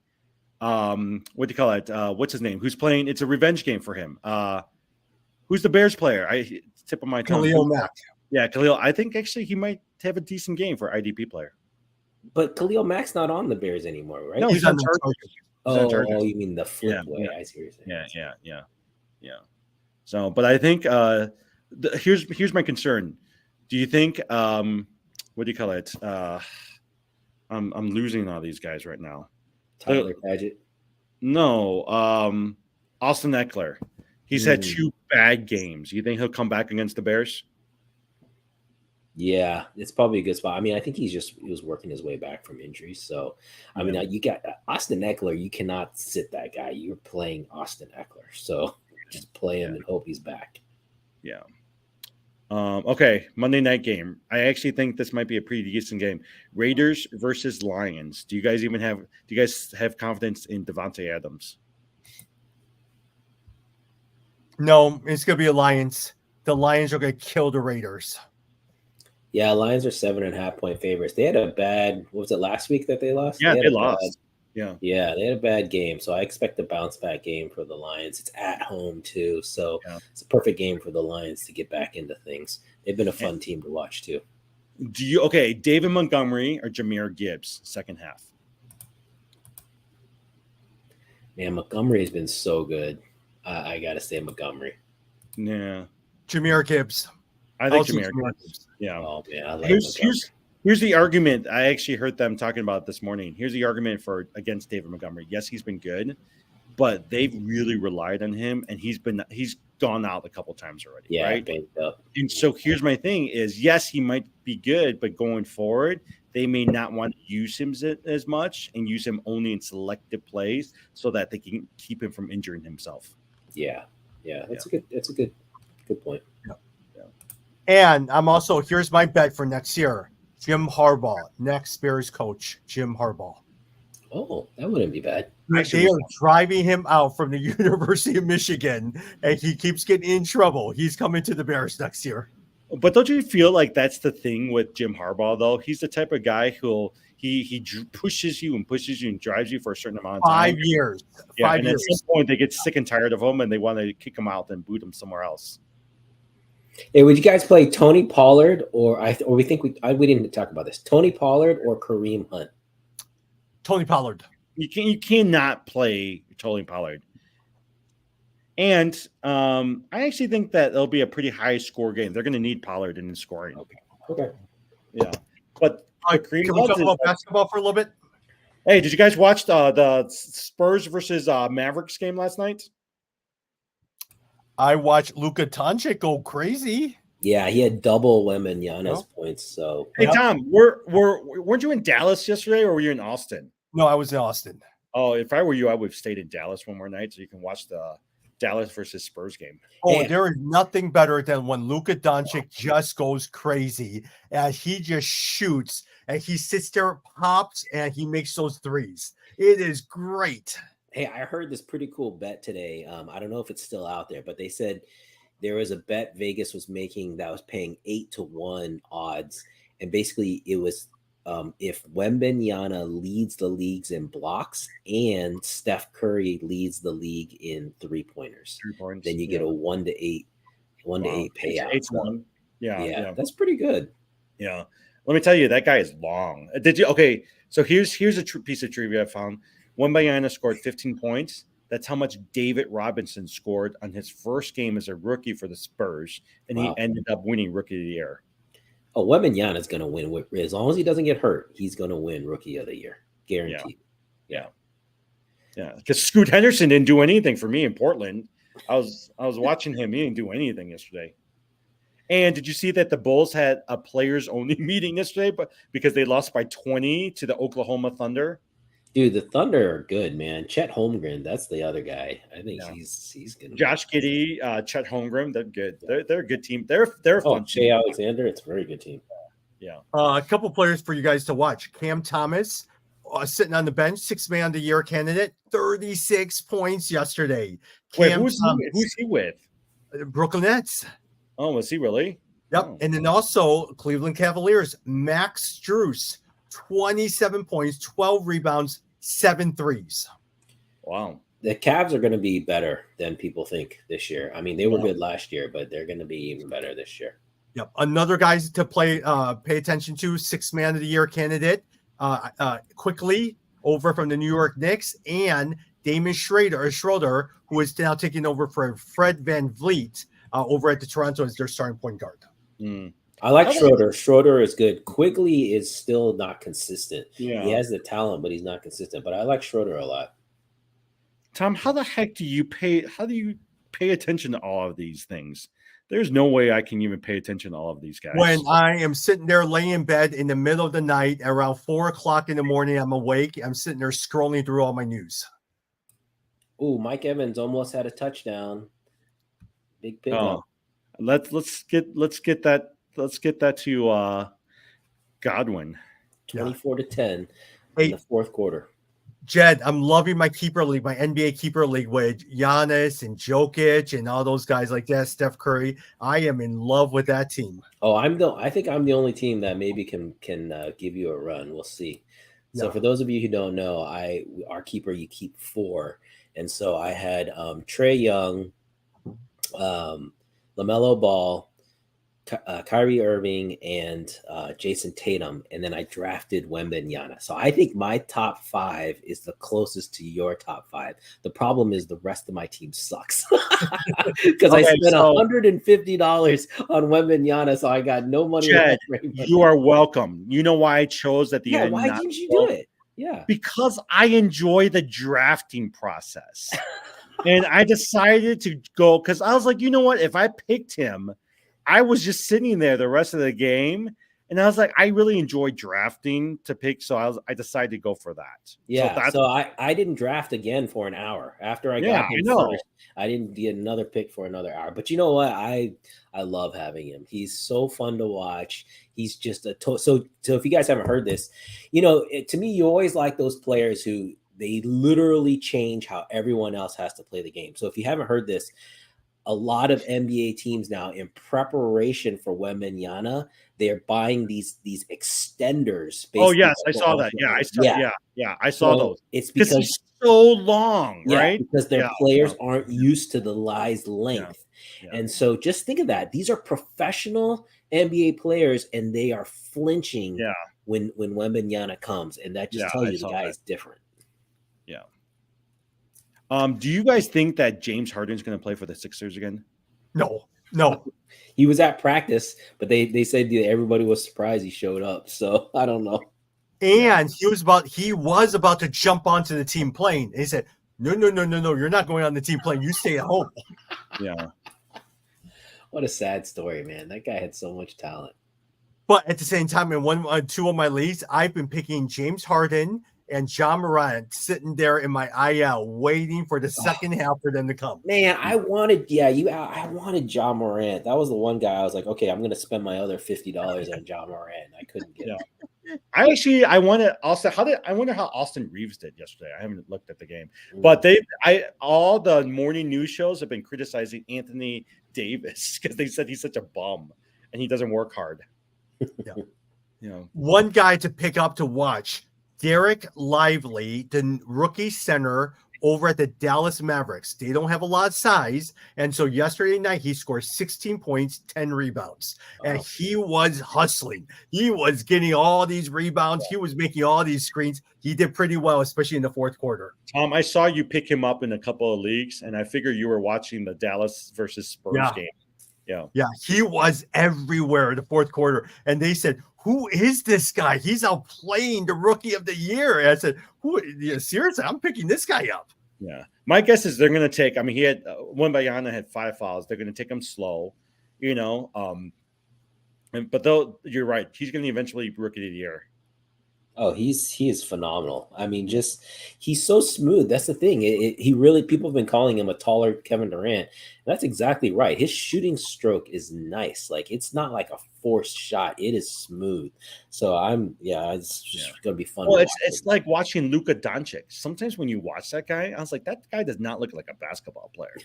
What do you call it? What's his name? Who's playing? It's a revenge game for him. Who's the Bears player? Tip of my tongue. Khalil Mack. Yeah, Khalil. I think actually he might have a decent game for IDP player. But Khalil Mack's not on the Bears anymore, right? No, he's on Chargers. Oh, you mean the flip way? Yeah. I see what you're saying. Yeah. So, but I think here's my concern. Do you think what do you call it? I'm losing all these guys right now. Tyler Padgett? No, Austin Eckler. He's had 2 bad games. You think he'll come back against the Bears? Yeah, it's probably a good spot. I mean, I think he was working his way back from injuries. So, I mean, you got Austin Eckler. You cannot sit that guy. You're playing Austin Eckler. So just play him and hope he's back. Yeah. Okay, Monday night game. I actually think this might be a pretty decent game. Raiders versus Lions. Do you guys have confidence in Devontae Adams? No, it's going to be a Lions. The Lions are going to kill the Raiders. Yeah, Lions are 7.5 point favorites. They had a bad, what was it, last week that they lost? Yeah, they lost. Yeah, they had a bad game. So I expect a bounce back game for the Lions. It's at home too. So it's a perfect game for the Lions to get back into things. They've been a fun team to watch too. David Montgomery or Jahmyr Gibbs, second half? Man, Montgomery has been so good. I got to say Montgomery. Yeah. Jahmyr Gibbs. I think Jahmyr Gibbs. Yeah. Oh, man, I like Here's the argument. I actually heard them talking about it this morning. Here's the argument against David Montgomery. Yes, he's been good, but they've really relied on him, and he's gone out a couple times already. Yeah, right. Banked up. And so here's my thing: is yes, he might be good, but going forward, they may not want to use him as much and use him only in selective plays so that they can keep him from injuring himself. Yeah. That's a good point. Yeah. And I'm also here's my bet for next year. Jim Harbaugh, next Bears coach, Jim Harbaugh. Oh, that wouldn't be bad. They are driving him out from the University of Michigan, and he keeps getting in trouble. He's coming to the Bears next year. But don't you feel like that's the thing with Jim Harbaugh, though? He's the type of guy who'll he pushes you and drives you for a certain amount of time. 5 years. Yeah, 5 and years. at some point they get sick and tired of him, and they want to kick him out and boot him somewhere else. Hey, would you guys play Tony Pollard we didn't talk about this? Tony Pollard or Kareem Hunt? Tony Pollard. You cannot play Tony Pollard. And I actually think that it'll be a pretty high score game. They're going to need Pollard in the scoring. Okay. Yeah. But Can we talk about basketball for a little bit? hey, did you guys watch the Spurs versus Mavericks game last night? I watched Luka Doncic go crazy. Yeah, he had double Wembanyama's points. So Hey, Tom, weren't you in Dallas yesterday, or were you in Austin? No, I was in Austin. Oh, if I were you, I would have stayed in Dallas one more night so you can watch the Dallas versus Spurs game. Oh, Yeah. there is nothing better than when Luka Doncic just goes crazy and he just shoots and he sits there, pops, and he makes those threes. It is great. hey, I heard this pretty cool bet today. I don't know if it's still out there, but they said there was a bet Vegas was making that was paying 8-1 odds, and basically it was if Wembanyama leads the leagues in blocks and Steph Curry leads the league in 3-pointers, 3 points. then you get a 1-8 payout. 8-1. Yeah. That's pretty good. Yeah. Let me tell you, that guy is long. Did you? Okay. So here's a piece of trivia I found. Wembanyama scored 15 points. That's how much David Robinson scored on his first game as a rookie for the Spurs, and Wow. he ended up winning Rookie of the Year. Oh, Wembanyama is going to win. As long as he doesn't get hurt, he's going to win Rookie of the Year. Guaranteed. Yeah. Because Scoot Henderson didn't do anything for me in Portland. I was watching him. He didn't do anything yesterday. And did you see that the Bulls had a players only meeting yesterday, but because they lost by 20 to the Oklahoma Thunder? Dude, the Thunder are good, man. Chet Holmgren, that's the other guy. I think Yeah. he's gonna. Josh Giddey, Chet Holmgren, they're good. They're a good team. They're a Oh, fun Shea team. Alexander, it's a very good team. Yeah. A couple players for you guys to watch. Cam Thomas, sitting on the bench, 6th man of the year candidate, 36 points yesterday. Wait, Cam who's he with? Brooklyn Nets. Oh, was he really? Yep. Oh. And then also Cleveland Cavaliers, Max Strus, 27 points, 12 rebounds, 7 threes. Wow. The Cavs are going to be better than people think this year. I mean, they were Yeah. good last year, but they're going to be even better this year. Yep. Another guy to pay attention to, 6th man of the year candidate, quickly over from the New York Knicks, and Damon Schroeder, who is now taking over for Fred VanVleet over at the Toronto as their starting point guard. Mm. I like How does- Schroeder. Schroeder is good. Quigley is still not consistent. Yeah. He has the talent, but he's not consistent. But I like Schroeder a lot. Tom, how the heck do you pay attention to all of these things? There's no way I can even pay attention to all of these guys. When I am sitting there laying in bed in the middle of the night, around 4:00 in the morning, I'm awake. I'm sitting there scrolling through all my news. Ooh, Mike Evans almost had a touchdown. Big pickup. Oh, let's get that to Godwin. 24-10 Hey. in the fourth quarter. Jed, I'm loving my keeper league, my NBA keeper league with Giannis and Jokic and all those guys like that, Steph Curry. I am in love with that team. Oh, I think I'm the only team that maybe can give you a run. We'll see. So Yeah. for those of you who don't know, our keeper, you keep 4. And so I had Trae Young, LaMelo Ball, Kyrie Irving, and Jason Tatum, and then I drafted Wembanyama. So I think my top 5 is the closest to your top 5. The problem is the rest of my team sucks because I Okay, spent so- $150 on Wembanyama, so I got no money. Chad, left for him. You are welcome. You know why I chose at the Yeah, end? why not didn't you to do go? it? Yeah. Because I enjoy the drafting process. And I decided to go because I was like, you know what? If I picked him, I was just sitting there the rest of the game. And I was like, I really enjoy drafting to pick. So I decided to go for that. Yeah. So I didn't draft again for an hour. After I Yeah, got him I know. first, I didn't get another pick for another hour. But you know what? I love having him. He's so fun to watch. He's just so if you guys haven't heard this, to me, you always like those players who they literally change how everyone else has to play the game. So if you haven't heard this, a lot of NBA teams now, in preparation for Wembanyama, they're buying these extenders. Oh basically yes, I like saw the that. Yeah, I offense. saw. I saw So those. It's Because because he's so long, yeah, right? because their Yeah, players yeah. aren't used to the lies length. Yeah. And so just think of that. These are professional NBA players, and they are flinching Yeah. when Wembanyama comes. And that just Yeah, tells I you the saw guy that. is different. Yeah. Do you guys think that James Harden's going to play for the Sixers again? No. He was at practice, but they said that everybody was surprised he showed up. So I don't know. And he was about to jump onto the team plane. He said, No, you're not going on the team plane. You stay at home. Yeah. What a sad story, man. That guy had so much talent. But at the same time, in two of my leagues, I've been picking James Harden and John Morant sitting there in my IL waiting for the second half for them to come. Man, I wanted John Morant. That was the one guy I was like, okay, I'm going to spend my other $50 on John Morant. I couldn't get it. I wonder how Austin Reeves did yesterday. I haven't looked at the game, but all the morning news shows have been criticizing Anthony Davis because they said he's such a bum and he doesn't work hard. Yeah. One guy to pick up to watch, Derek Lively, the rookie center over at the Dallas Mavericks. They don't have a lot of size. And so yesterday night, he scored 16 points, 10 rebounds. And he was hustling. He was getting all these rebounds. He was making all these screens. He did pretty well, especially in the fourth quarter. Tom, I saw you pick him up in a couple of leagues, and I figure you were watching the Dallas versus Spurs game. Yeah, he was everywhere in the fourth quarter. And they said, who is this guy? He's outplaying the rookie of the year. And I said, seriously, I'm picking this guy up. Yeah. My guess is they're going to take, he had Wembanyama had 5 fouls. They're going to take him slow, but you're right. He's going to eventually be rookie of the year. Oh, he is phenomenal. I mean, he's so smooth. That's the thing. He really, people have been calling him a taller Kevin Durant. That's exactly right. His shooting stroke is nice. Like, it's not like a forced shot. It is smooth. So it's just going to be fun. Well, it's like watching Luka Doncic. Sometimes when you watch that guy, I was like, that guy does not look like a basketball player.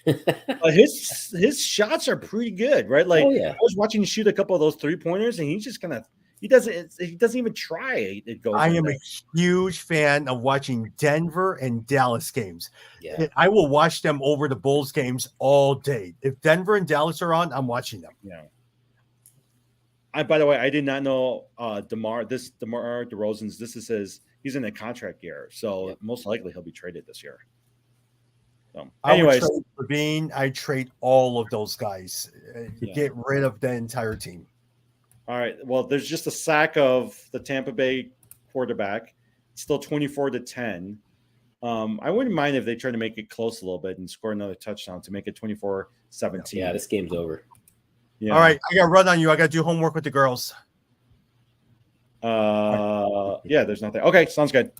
But his shots are pretty good, right? Like, I was watching him shoot a couple of those 3-pointers, and he's just gonna. He doesn't even try. It goes. I am a huge fan of watching Denver and Dallas games. Yeah. I will watch them over the Bulls games all day. If Denver and Dallas are on, I'm watching them. Yeah. By the way, I did not know DeMar DeRozan's. This is he's in a contract year, so most likely he'll be traded this year. So, anyways, I trade all of those guys. Get rid of the entire team. All right. Well, there's just a sack of the Tampa Bay quarterback. It's still 24-10. I wouldn't mind if they try to make it close a little bit and score another touchdown to make it 24-17. Yeah, this game's over. Yeah. All right. I got to run on you. I got to do homework with the girls. Yeah, there's nothing. Okay. Sounds good.